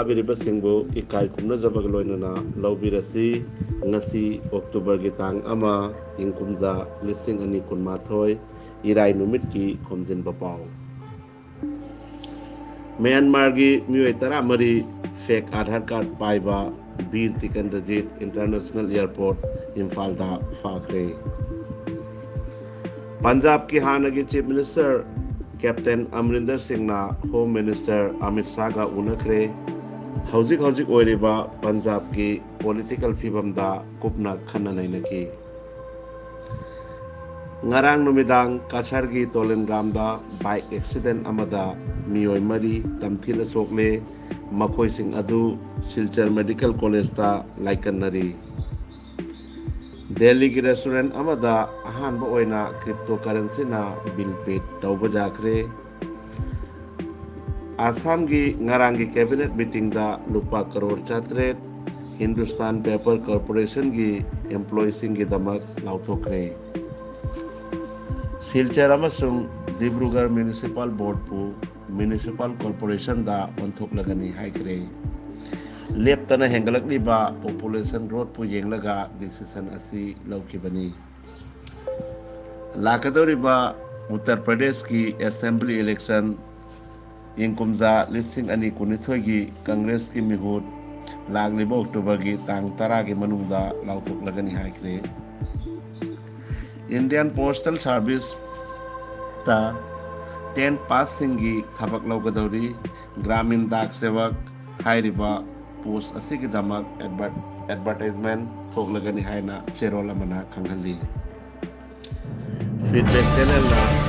ꯇꯥꯕꯤꯔꯤꯕꯁꯤꯡꯕꯨ ꯏꯀꯥꯏ ꯈꯨꯝꯅꯖꯕꯒ ꯂꯣꯏꯅꯅ ꯂꯧꯕꯤꯔꯁꯤ ꯉꯁꯤ ꯑꯣꯛꯇꯣꯕꯔꯒꯤ ꯇꯥꯡ 1 ꯏꯪ ꯀꯨꯝꯖꯥ 2012 ꯏꯔꯥꯏ ꯅꯨꯃꯤꯠꯀꯤ ꯈꯣꯝꯖꯤꯟꯕ ꯄꯥꯎ ꯃ꯭ꯌꯥꯟꯃꯥꯔꯒꯤ ꯃꯤꯑꯣꯏ 13 ꯐꯦꯛ आधार कार्ड पाइबा वीर तिकंदरजीत इंटरनेशनल एयरपोर्ट इम्फालदा फाखरे पंजाब की हानगी chief minister captain Amarinder Singh home minister Amit Shah का उनखरे हौजिक हौजिक ओइरिबा पंजाब की पॉलिटिकल फिबमदा कुपना खन्ना नैनकी ngarang numidang kachargi tolengamda bike accident amada miyoi mari tamthila sokle makhoi sing adu silchar medical college ta laikannari Delhi ki restaurant amada ahanba oina cryptocurrency na bill paid tawba jakre Assam ki ngarang ki cabinet meeting da lupa crore chatret Hindustan Paper Corporation ki employees ki damak lauthokre Silchar amasung Dibrugarh Municipal Board pu Municipal Corporation da onthoklegani haikre leptana hengalakliba population growth pu yenglaga decision asi laukibani lakadoriba Uttar Pradesh ki assembly election ingkumza 2019 gi Congress ki mihut lagliba October gi tang 10 gi manungda lauthoklagani haikre Indian Postal Service ta 10 pass singi thabak laugadori Gramin Dak Sevak hairiba post asigi damak advertisement thoklagani haina cherola mana khangali feedback channel na